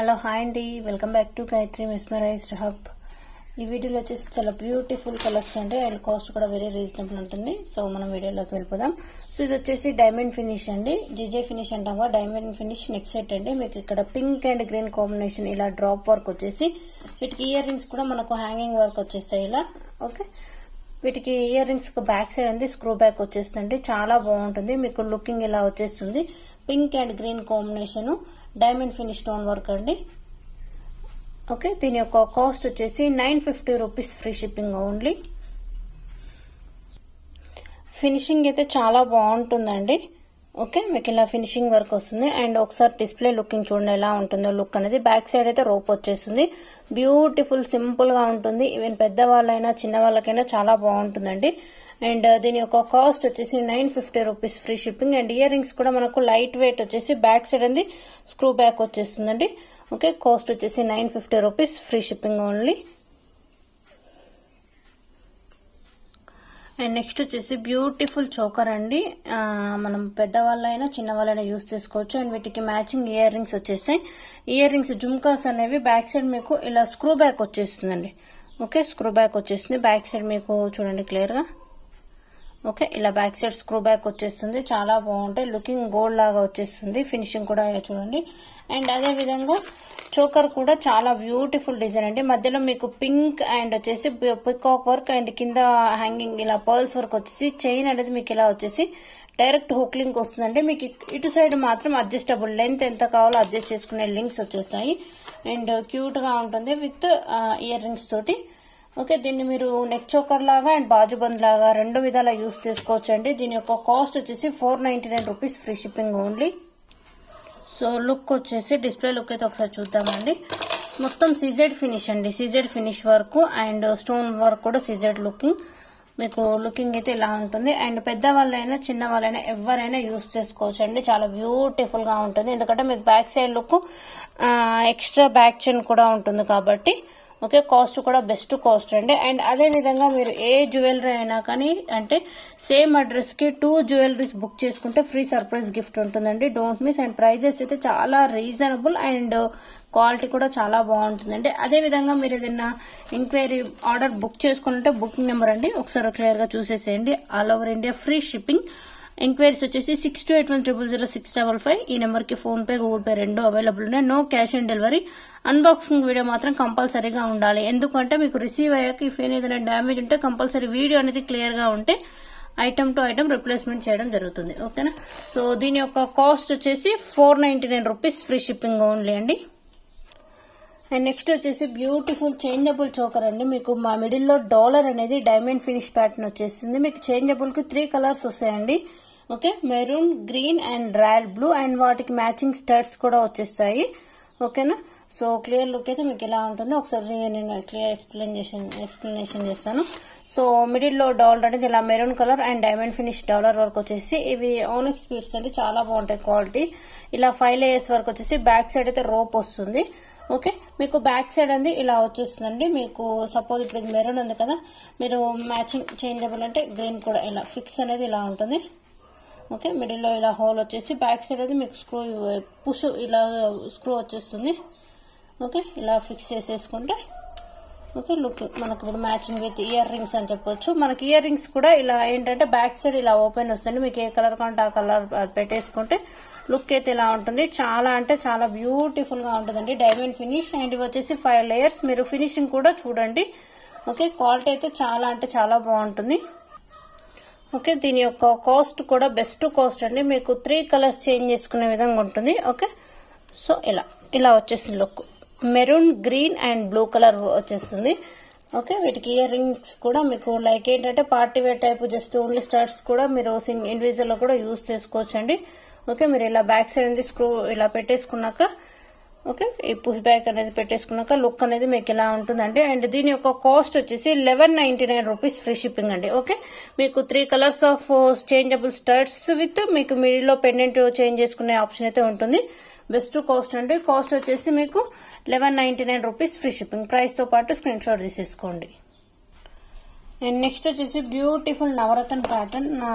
Hello hi అండి, welcome back to Gayatri mesmerized hub. ఈ వీడియోలో వచ్చేసి చాలా బ్యూటిఫుల్ కలెక్షన్ అండి. అండ్ కాస్ట్ కూడా వెరీ రీజనబుల్ ఉంటుంది. సో మనం వీడియోలోకి వెళ్ళిపోదాం. సో ఇది వచ్చేసి డైమండ్ ఫినిష్ అండి, జీజే ఫినిష్ అంటామా, డైమండ్ ఫినిష్ నెక్ సెట్ అండి. మీకు ఇక్కడ పింక్ అండ్ గ్రీన్ కాంబినేషన్ ఇలా డ్రాప్ వర్క్ వచ్చేసి, వీటికి ఇయర్ రింగ్స్ కూడా మనకు హ్యాంగింగ్ వర్క్ వచ్చేస్తాయి ఇలా. ఓకే, వీటికి ఇయర్ రింగ్స్ బ్యాక్ సైడ్ అండి స్క్రూ బ్యాక్ వచ్చేస్తుంది. చాలా బాగుంటుంది, మీకు లుకింగ్ ఇలా వచ్చేస్తుంది. Pink and green combination diamond finish stone work అండి. ఓకే, దీని యొక్క కాస్ట్ వచ్చేసి 950 rupees, free shipping only. Finishing అయితే చాలా బాగుంటుందండి. ఓకే, మీకు ఇలా ఫినిషింగ్ వర్క్ వస్తుంది. అండ్ ఒకసారి డిస్ప్లే లుకింగ్ చూడండి ఎలా ఉంటుందో లుక్ అనేది. బ్యాక్ సైడ్ అయితే రోప్ వచ్చేస్తుంది. బ్యూటిఫుల్ సింపుల్ గా ఉంటుంది. ఈవెన్ పెద్దవాళ్ళైనా చిన్న వాళ్ళకైనా చాలా బాగుంటుందండి. అండ్ దీని యొక్క కాస్ట్ వచ్చేసి 950 rupees, free shipping. And ear rings కూడా మనకు లైట్ వెయిట్ వచ్చేసి బ్యాక్ సైడ్ అండి స్క్రూ బ్యాక్ వచ్చేస్తుందండి. ఓకే, కాస్ట్ వచ్చేసి 950 rupees, free shipping only. And next వచ్చేసి బ్యూటిఫుల్ చోకర్ అండి. మనం పెద్దవాళ్ళైనా చిన్న వాళ్ళైనా యూజ్ చేసుకోవచ్చు. అండ్ వీటికి మ్యాచింగ్ ఇయర్ రింగ్స్ వచ్చేస్తాయి. ఇయర్ రింగ్స్ జుమ్కాస్ అనేవి బ్యాక్ సైడ్ మీకు ఇలా స్క్రూ బ్యాక్ వచ్చేస్తుందండి. ఓకే, స్క్రూ బ్యాక్ వచ్చేస్తుంది. బ్యాక్ సైడ్ మీకు చూడండి క్లియర్ గా. ఓకే, ఇలా బ్యాక్ సైడ్ స్క్రూ బ్యాక్ వచ్చేస్తుంది. చాలా బాగుంటాయి, లుకింగ్ గోల్డ్ లాగా వచ్చేస్తుంది. ఫినిషింగ్ కూడా చూడండి. అండ్ అదే విధంగా చోకర్ కూడా చాలా బ్యూటిఫుల్ డిజైన్ అండి. మధ్యలో మీకు పింక్ అండ్ వచ్చేసి పికాక్ వర్క్ అండ్ కింద హ్యాంగింగ్ ఇలా పర్ల్స్ వర్క్ వచ్చేసి, చైన్ అనేది మీకు ఇలా వచ్చేసి డైరెక్ట్ హుక్ లింక్ వస్తుందండి. మీకు ఇటు సైడ్ మాత్రం అడ్జస్టబుల్, లెంత్ ఎంత కావాలో అడ్జస్ట్ చేసుకునే లింక్స్ వచ్చేస్తాయి. అండ్ క్యూట్ గా ఉంటుంది విత్ ఇయర్ రింగ్స్ తోటి. ఓకే, దీన్ని మీరు నెక్ చోకర్ లాగా అండ్ బాజుబంద్ లాగా రెండు విధాలా యూజ్ చేసుకోవచ్చు అండి. దీని యొక్క కాస్ట్ వచ్చేసి 499 rupees, free shipping only. So look వచ్చేసి డిస్ప్లే లుక్ అయితే ఒకసారి చూద్దామండి. మొత్తం సీజెడ్ ఫినిష్ అండి, CZ finish work and stone work కూడా సీజెడ్ లుకింగ్. మీకు లుకింగ్ అయితే ఇలా ఉంటుంది. అండ్ పెద్దవాళ్ళైనా చిన్న వాళ్ళైనా ఎవరైనా యూజ్ చేసుకోవచ్చు అండి. చాలా బ్యూటిఫుల్ గా ఉంటుంది, ఎందుకంటే మీకు back side look extra back chain కూడా ఉంటుంది కాబట్టి. ఓకే, కాస్ట్ కూడా బెస్ట్ కాస్ట్ అండి. అండ్ అదే విధంగా మీరు ఏ జ్యువెలరీ అయినా కానీ అంటే సేమ్ అడ్రస్ కి 2 జ్యువెలరీస్ బుక్ చేసుకుంటే ఫ్రీ సర్ప్రైజ్ గిఫ్ట్ ఉంటుందండి. Don't miss. అండ్ ప్రైజెస్ అయితే చాలా రీజనబుల్ అండ్ క్వాలిటీ కూడా చాలా బాగుంటుందండి. అదే విధంగా మీరు ఏదైనా ఎంక్వైరీ ఆర్డర్ బుక్ చేసుకుంటే బుకింగ్ నెంబర్ అండి ఒకసారి క్లియర్ గా చూసేసేయండి. All over India free shipping. Enquiries వచ్చేసి 6281000655. ఈ నెంబర్ కి ఫోన్ పే, గూగుల్ పే రెండు అవైలబుల్ ఉన్నాయి. No cash on delivery. Unboxing video మాత్రం కంపల్సరీగా ఉండాలి, ఎందుకంటే మీకు రిసీవ్ అయ్యాక ఇఫ్ ఏదైనా డ్యామేజ్ ఉంటే కంపల్సరీ వీడియో అనేది క్లియర్ గా ఉంటే ఐటమ్ టు ఐటమ్ రిప్లేస్మెంట్ చేయడం జరుగుతుంది. ఓకేనా. సో దీని యొక్క కాస్ట్ వచ్చేసి 499 రూపీస్, ఫ్రీ షిప్పింగ్ ఓన్లీ అండి. అండ్ నెక్స్ట్ వచ్చేసి బ్యూటిఫుల్ చేంజబుల్ చోకర్ అండి. మీకు మా మిడిల్ లో డాలర్ అనేది డైమండ్ ఫినిష్ ప్యాటర్న్ వచ్చేసింది. మీకు చేంజబుల్ కి 3 కలర్స్ వస్తాయండి. Okay, maroon, green and royal blue. And వాటికి మ్యాచింగ్ స్టడ్స్ కూడా వచ్చేస్తాయి. ఓకేనా. సో క్లియర్ లుక్ అయితే మీకు ఇలా ఉంటుంది. ఒకసారి నేను క్లియర్ ఎక్స్ప్లెనేషన్ చేస్తాను. సో మిడిల్ లో డాలర్ అనేది ఇలా maroon colour and diamond finish dollar work వచ్చేసి, ఇవి ఓనిక్స్ బీడ్స్ అండి, చాలా బాగుంటాయి క్వాలిటీ. ఇలా 5 లేయర్స్ వర్క్ వచ్చేసి బ్యాక్ సైడ్ అయితే రోప్ వస్తుంది. ఓకే, మీకు బ్యాక్ సైడ్ అండి ఇలా వచ్చేస్తుందండి. మీకు సపోజ్ ఇప్పుడు ఇది మెరూన్ ఉంది కదా, మీరు మ్యాచింగ్ చేంజబుల్ అంటే గ్రీన్ కూడా ఇలా ఫిక్స్ అనేది ఇలా ఉంటుంది. ఓకే, మిడిల్ లో ఇలా హోల్ వచ్చేసి బ్యాక్ సైడ్ అది మీకు స్క్రూ పుష్ ఇలా స్క్రూ వచ్చేస్తుంది. ఓకే, ఇలా ఫిక్స్ చేసేసుకుంటే ఓకే లుక్ మనకు ఇప్పుడు మ్యాచింగ్ విత్ ఇయర్ రింగ్స్ అని చెప్పొచ్చు. మనకి ఇయర్ రింగ్స్ కూడా ఇలా ఏంటంటే బ్యాక్ సైడ్ ఇలా ఓపెన్ వస్తుంది. మీకు ఏ కలర్ కావాలంటే ఆ కలర్ పెట్టేసుకుంటే లుక్ అయితే ఇలా ఉంటుంది. చాలా అంటే చాలా బ్యూటిఫుల్ గా ఉంటుందండి. డైమండ్ ఫినిష్ అండ్ ఇవి వచ్చేసి 5 లేయర్స్. మీరు ఫినిషింగ్ కూడా చూడండి. ఓకే, క్వాలిటీ అయితే చాలా అంటే చాలా బాగుంటుంది. ఓకే, దీని యొక్క కాస్ట్ కూడా బెస్ట్ కాస్ట్ అండి. మీకు 3 కలర్స్ చేంజ్ చేసుకునే విధంగా ఉంటుంది. ఓకే, సో ఇలా వచ్చేసింది look. Maroon, green and blue colour వచ్చేస్తుంది. ఓకే, వీటికి ఇయర్ రింగ్స్ కూడా మీకు లైక్ ఏంటంటే party wear type just only studs కూడా మీరు ఇండివిజువల్ లో కూడా యూజ్ చేసుకోవచ్చు అండి. ఓకే, మీరు ఇలా బ్యాక్ సైడ్ అనేది స్క్రూ ఇలా పెట్టేసుకున్నాక ఓకే ఈ పుష్ బ్యాక్ అనేది పెట్టేసుకున్నాక లుక్ అనేది మీకు ఇలా ఉంటుందండి. అండ్ దీని యొక్క కాస్ట్ వచ్చేసి 1199 రూపీస్, ఫ్రీ షిప్పింగ్ అండి. ఓకే, మీకు 3 colours of changeable studs with మీకు మిడిల్ లో పెండెంట్ చేంజ్ చేసుకునే ఆప్షన్ అయితే ఉంటుంది. బెస్ట్ కాస్ట్ అండి. కాస్ట్ వచ్చేసి మీకు 1199 రూపీస్, ఫ్రీ షిప్పింగ్. ప్రైస్ తో పాటు స్క్రీన్ షాట్ తీసేసుకోండి. అండ్ నెక్స్ట్ వచ్చేసి బ్యూటిఫుల్ నవరత్న ప్యాటర్న్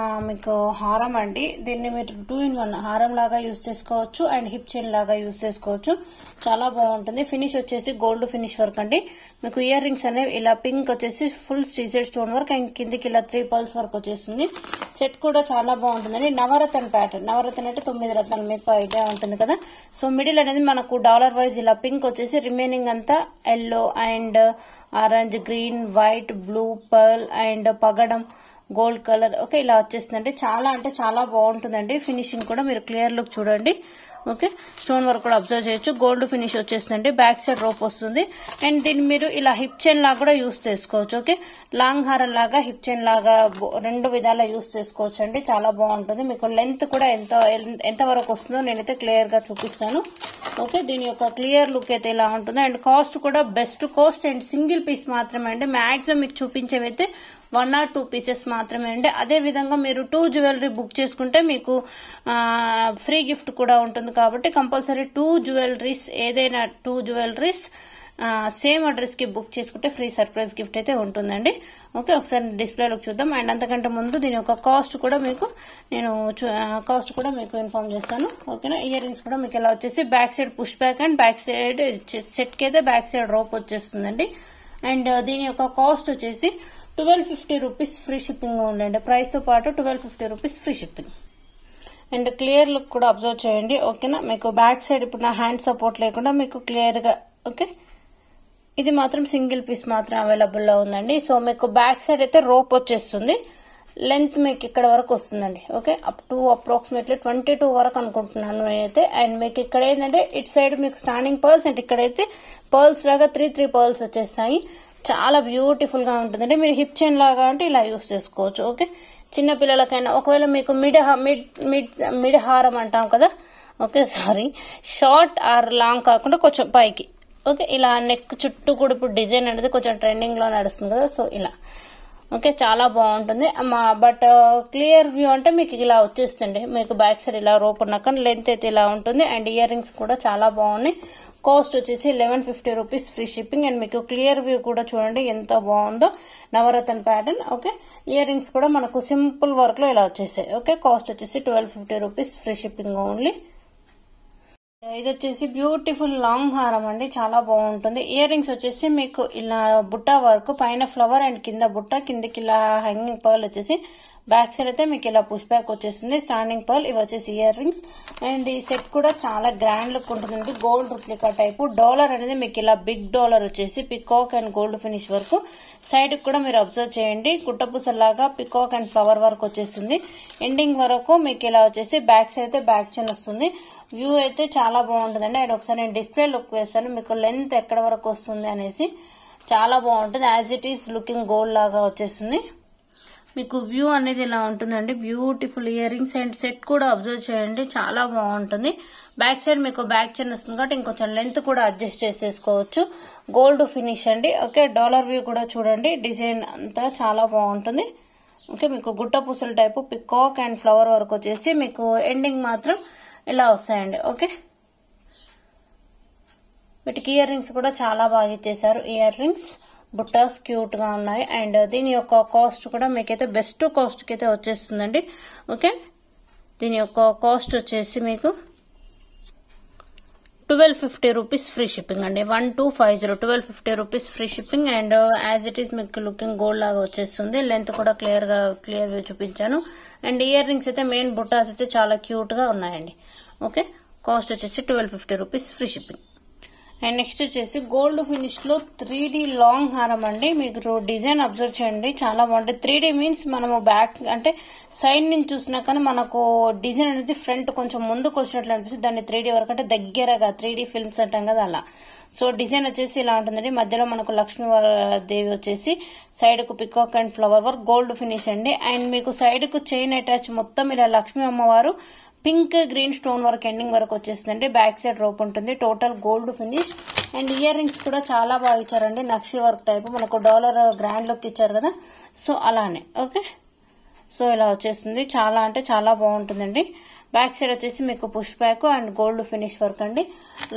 మీకు హారం అండి. దీన్ని మీరు 2 in 1 హారం లాగా యూజ్ చేసుకోవచ్చు అండ్ హిప్ చైన్ లాగా యూజ్ చేసుకోవచ్చు. చాలా బాగుంటుంది. ఫినిష్ వచ్చేసి గోల్డ్ ఫినిష్ వర్క్ అండి. మీకు ఇయర్ రింగ్స్ అనేవి ఇలా పింక్ వచ్చేసి ఫుల్ స్టీజెడ్ స్టోన్ వర్క్ అండ్ కిందికి ఇలా 3 pearls వర్క్ వచ్చేస్తుంది. సెట్ కూడా చాలా బాగుంటుందండి. నవరత్న ప్యాటర్న్, నవరత్న అంటే 9 రత్నాలు మీకు ఐడియా ఉంటుంది కదా. సో మిడిల్ అనేది మనకు డాలర్ వైజ్ ఇలా పింక్ వచ్చేసి రిమైనింగ్ అంతా yellow and orange, green, white, blue, pearl and పగడం గోల్డ్ కలర్ ఓకే ఇలా వచ్చేస్తుందండి. చాలా అంటే చాలా బాగుంటుందండి. ఫినిషింగ్ కూడా మీరు క్లియర్ లుక్ చూడండి. ఓకే స్టోన్ వర్క్ కూడా అబ్జర్వ్ చేయొచ్చు. గోల్డ్ ఫినిష్ వచ్చేస్తుందండి. బ్యాక్ సైడ్ రోప్ వస్తుంది అండ్ దీన్ని మీరు ఇలా హిప్ చైన్ లాగా కూడా యూస్ చేసుకోవచ్చు. ఓకే లాంగ్ హారం లాగా హిప్ చైన్ లాగా 2 విధాలా యూస్ చేసుకోవచ్చు అండి. చాలా బాగుంటుంది. మీకు లెంత్ కూడా ఎంత వరకు వస్తుందో నేనైతే క్లియర్ గా చూపిస్తాను. ఓకే దీని యొక్క క్లియర్ లుక్ అయితే ఇలా ఉంటుంది అండ్ కాస్ట్ కూడా best cost and single piece మాత్రమే అండి. మాక్సిమం మీకు చూపించేవైతే 1 or 2 pieces మాత్రమే అండి. అదే విధంగా మీరు 2 జ్యువెలరీ బుక్ చేసుకుంటే మీకు ఫ్రీ గిఫ్ట్ కూడా ఉంటుంది కాబట్టి కంపల్సరీ 2 జ్యువెలరీస్ ఏదైనా 2 జ్యువెలరీస్ సేమ్ అడ్రస్ కి బుక్ చేసుకుంటే ఫ్రీ సర్ప్రైజ్ గిఫ్ట్ అయితే ఉంటుందండి. ఓకే ఒకసారి డిస్ప్లేలోకి చూద్దాం అండ్ అంతకంటే ముందు దీని యొక్క కాస్ట్ కూడా మీకు ఇన్ఫార్మ్ చేస్తాను. ఓకేనా ఇయర్ రింగ్స్ కూడా మీకు ఇలా వచ్చేసి back side push back and back side set కి అయితే బ్యాక్ సైడ్ రోప్ వచ్చేస్తుందండి. అండ్ దీని యొక్క కాస్ట్ వచ్చేసి 1250 రూపీస్ ఫ్రీ షిప్పింగ్ ఉండండి. ప్రైస్ తో పాటు 1250 rupees free shipping. And clear look కూడా అబ్జర్వ్ చేయండి. ఓకేనా మీకు బ్యాక్ సైడ్ ఇప్పుడు నా హ్యాండ్ సపోర్ట్ లేకుండా మీకు క్లియర్ గా ఓకే ఇది మాత్రం సింగిల్ పీస్ మాత్రం అవైలబుల్ లో ఉందండి. సో మీకు బ్యాక్ సైడ్ అయితే రోప్ వచ్చేస్తుంది. లెంత్ మీకు ఇక్కడ వరకు వస్తుందండి. ఓకే అప్ టు అప్రాక్సిమేట్లీ 22 వరకు అనుకుంటున్నాను నేనైతే. అండ్ మీకు ఇక్కడ ఏంటంటే ఇటు సైడ్ మీకు స్టాండింగ్ పర్ల్స్ అండ్ ఇక్కడైతే పర్ల్స్ లాగా 3 పర్ల్స్ వచ్చేస్తాయి. చాలా బ్యూటిఫుల్ గా ఉంటుందండి. మీరు హిప్ చైన్ లాగా అంటే ఇలా యూస్ చేసుకోవచ్చు. ఓకే చిన్న పిల్లలకైనా ఒకవేళ మీకు మిడ్ హారం అంటాం కదా. Okay sorry short or long కాకుండా కొంచెం పైకి ఓకే ఇలా నెక్ చుట్టూ కూడా ఇప్పుడు డిజైన్ అనేది కొంచెం ట్రెండింగ్ లో నడుస్తుంది కదా. సో ఇలా ఓకే చాలా బాగుంటుంది. బట్ క్లియర్ వ్యూ అంటే మీకు ఇలా వచ్చేస్తుంది. మీకు బ్యాక్ సైడ్ ఇలా రోప్ ఉన్నా కానీ లెంత్ అయితే ఇలా ఉంటుంది. అండ్ ఇయర్ రింగ్స్ కూడా చాలా బాగున్నాయి. కాస్ట్ వచ్చేసి 1150 రూపీస్ ఫ్రీ షిప్పింగ్. అండ్ మీకు క్లియర్ వ్యూ కూడా చూడండి ఎంత బాగుందో నవరత్న ప్యాటర్న్. ఓకే ఇయర్ రింగ్స్ కూడా మనకు సింపుల్ వర్క్ లో ఇలా వచ్చేసాయి. ఓకే కాస్ట్ వచ్చేసి 1250 రూపీస్ ఫ్రీ షిప్పింగ్ ఓన్లీ. ఇది వచ్చేసి బ్యూటిఫుల్ లాంగ్ హారం అండి. చాలా బాగుంటుంది. ఇయర్ రింగ్స్ వచ్చేసి మీకు ఇలా బుట్ట వర్క్ పైన ఫ్లవర్ అండ్ కింద బుట్ట కిందకి ఇలా హ్యాంగింగ్ పర్ల్ వచ్చేసి బ్యాక్ సైడ్ అయితే మీకు ఇలా పుష్ బ్యాక్ వచ్చేస్తుంది. స్టాండింగ్ పర్ల్ ఇవి వచ్చేసి ఇయర్ రింగ్స్. అండ్ ఈ సెట్ కూడా చాలా గ్రాండ్ లుక్ ఉంటుందండి. గోల్డ్ రిప్లికా టైప్ డాలర్ అనేది మీకు ఇలా బిగ్ డాలర్ వచ్చేసి peacock and gold finish work. Side కూడా మీరు అబ్జర్వ్ చేయండి గుట్టపూసలాగా పికాక్ అండ్ ఫ్లవర్ వర్క్ వచ్చేస్తుంది. ఎండింగ్ వరకు మీకు ఇలా వచ్చేసి బ్యాక్ సైడ్ అయితే బ్యాక్ చైన్ వస్తుంది. వ్యూ అయితే చాలా బాగుంటుందండి. అండ్ ఒకసారి నేను డిస్ప్లే లుక్ వేస్తాను మీకు లెంత్ ఎక్కడ వరకు వస్తుంది అనేసి. చాలా బాగుంటుంది. As it is looking gold లాగా వచ్చేస్తుంది. మీకు వ్యూ అనేది ఇలా ఉంటుందండి. Beautiful ear rings and set కూడా అబ్జర్వ్ చేయండి చాలా బాగుంటుంది. బ్యాక్ సైడ్ మీకు బ్యాక్ చైన్ వస్తుంది కాబట్టి ఇంకొంచెం లెంత్ కూడా అడ్జస్ట్ చేసేసుకోవచ్చు. గోల్డ్ ఫినిష్ అండి. ఓకే డాలర్ వ్యూ కూడా చూడండి. డిజైన్ అంతా చాలా బాగుంటుంది. ఓకే మీకు గుట్ట పూసల type peacock and flower work వచ్చేసి మీకు ఎండింగ్ మాత్రం ఇలా వస్తాయండి. ఓకే వీటికి ఇయర్ రింగ్స్ కూడా చాలా బాగా ఇచ్చేసారు. ఇయర్ రింగ్స్ బుట్టాస్ క్యూట్ గా ఉన్నాయి. అండ్ దీని యొక్క కాస్ట్ కూడా మీకైతే బెస్ట్ కాస్ట్ కి అయితే వచ్చేస్తుందండి. ఓకే దీని యొక్క కాస్ట్ వచ్చేసి మీకు 1250 రూపీస్ ఫ్రీ షిప్పింగ్ అండి. 1250 1250 rupees free shipping. And as it is మీకు లుకింగ్ గోల్డ్ లాగా వచ్చేస్తుంది. లెంత్ కూడా క్లియర్ గా చూపించాను. అండ్ ఇయర్ రింగ్స్ అయితే మెయిన్ బుట్టాస్ అయితే చాలా క్యూట్ గా ఉన్నాయండి. ఓకే కాస్ట్ వచ్చేసి 1250 rupees free shipping. And next వచ్చేసి గోల్డ్ ఫినిష్ లో 3D లాంగ్ హారం అండి. మీకు డిజైన్ అబ్జర్వ్ చేయండి చాలా బాగుంటుంది. 3D మీన్స్ మనము బ్యాక్ అంటే సైడ్ నుంచి చూసినా కానీ మనకు డిజైన్ అనేది ఫ్రంట్ కొంచెం ముందుకు వచ్చినట్లు అనిపిస్తుంది. దాన్ని 3D వరకు అంటే దగ్గరగా 3D ఫిల్మ్స్ అంటాం కదా అలా. సో డిజైన్ వచ్చేసి ఇలా ఉంటుందండి. మధ్యలో మనకు లక్ష్మీదేవి వచ్చేసి సైడ్ కు peacock and flower work gold finish అండి. అండ్ మీకు సైడ్ కు చైన్ అటాచ్ మొత్తం ఇలా లక్ష్మీ అమ్మవారు pink green stone work ending వరకు వచ్చేస్తుందండి. బ్యాక్ సైడ్ రోప్ ఉంటుంది. Total gold finish. And ear rings కూడా చాలా బాగా ఇచ్చారండి. నక్షి వర్క్ టైప్ మనకు డాలర్ గ్రాండ్ లుక్ ఇచ్చారు కదా సో అలానే. ఓకే సో ఇలా వచ్చేస్తుంది. చాలా అంటే చాలా బాగుంటుందండి. బ్యాక్ సైడ్ వచ్చేసి మీకు push back and gold finish work అండి.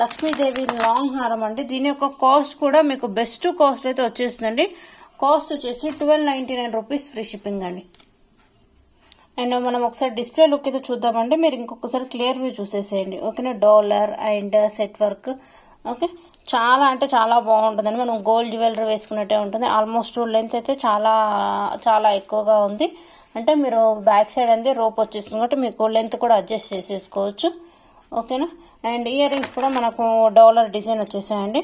లక్ష్మీదేవి లాంగ్ హారం అండి. దీని యొక్క కాస్ట్ కూడా మీకు బెస్ట్ కాస్ట్ అయితే వచ్చేస్తుందండి. కాస్ట్ వచ్చేసి 1299 రూపీస్ ఫ్రీ షిప్పింగ్ అండి. అండ్ మనం ఒకసారి డిస్ప్లే లుక్ అయితే చూద్దామంటే మీరు ఇంకొకసారి క్లియర్ వ్యూ చూసేసేయండి. ఓకేనా, dollar and set work. Okay, చాలా అంటే చాలా బాగుంటుందండి. మనం గోల్డ్ జ్యువెలరీ వేసుకున్నట్టే ఉంటుంది. ఆల్మోస్ట్ లెంత్ అయితే చాలా చాలా ఎక్కువగా ఉంది. అంటే మీరు బ్యాక్ సైడ్ అనేది రోప్ వచ్చేస్తుంది కాబట్టి మీకు లెంత్ కూడా అడ్జస్ట్ చేసేసుకోవచ్చు. ఓకేనా, అండ్ ఇయర్ రింగ్స్ కూడా మనకు డాలర్ డిజైన్ వచ్చేసాయండి.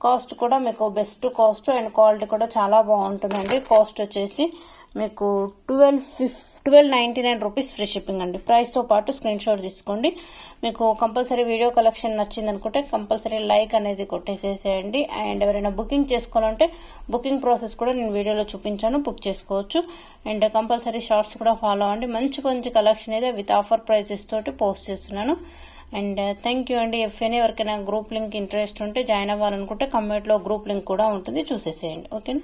కాస్ట్ కూడా మీకు బెస్ట్ కాస్ట్ అండ్ క్వాలిటీ కూడా చాలా బాగుంటుందండి. కాస్ట్ వచ్చేసి మీకు 1299 రూపీస్ ఫ్రీ షిప్పింగ్ అండి. ప్రైస్తో పాటు స్క్రీన్ షాట్ తీసుకోండి. మీకు కంపల్సరీ వీడియో కలెక్షన్ నచ్చింది అనుకుంటే కంపల్సరీ లైక్ అనేది కొట్టేసేసేయండి. అండ్ ఎవరైనా బుకింగ్ చేసుకోవాలంటే బుకింగ్ ప్రాసెస్ కూడా నేను వీడియోలో చూపించాను, బుక్ చేసుకోవచ్చు. అండ్ కంపల్సరీ షార్ట్స్ కూడా ఫాలో అవ్వండి. మంచి మంచి కలెక్షన్ అయితే విత్ ఆఫర్ ప్రైజెస్ తోటి పోస్ట్ చేస్తున్నాను. అండ్ థ్యాంక్ యూ అండి. ఎవరికైనా గ్రూప్ లింక్ ఇంట్రెస్ట్ ఉంటే జాయిన్ అవ్వాలనుకుంటే కమెంట్లో గ్రూప్ లింక్ కూడా ఉంటుంది, చూసేసేయండి. ఓకేనా.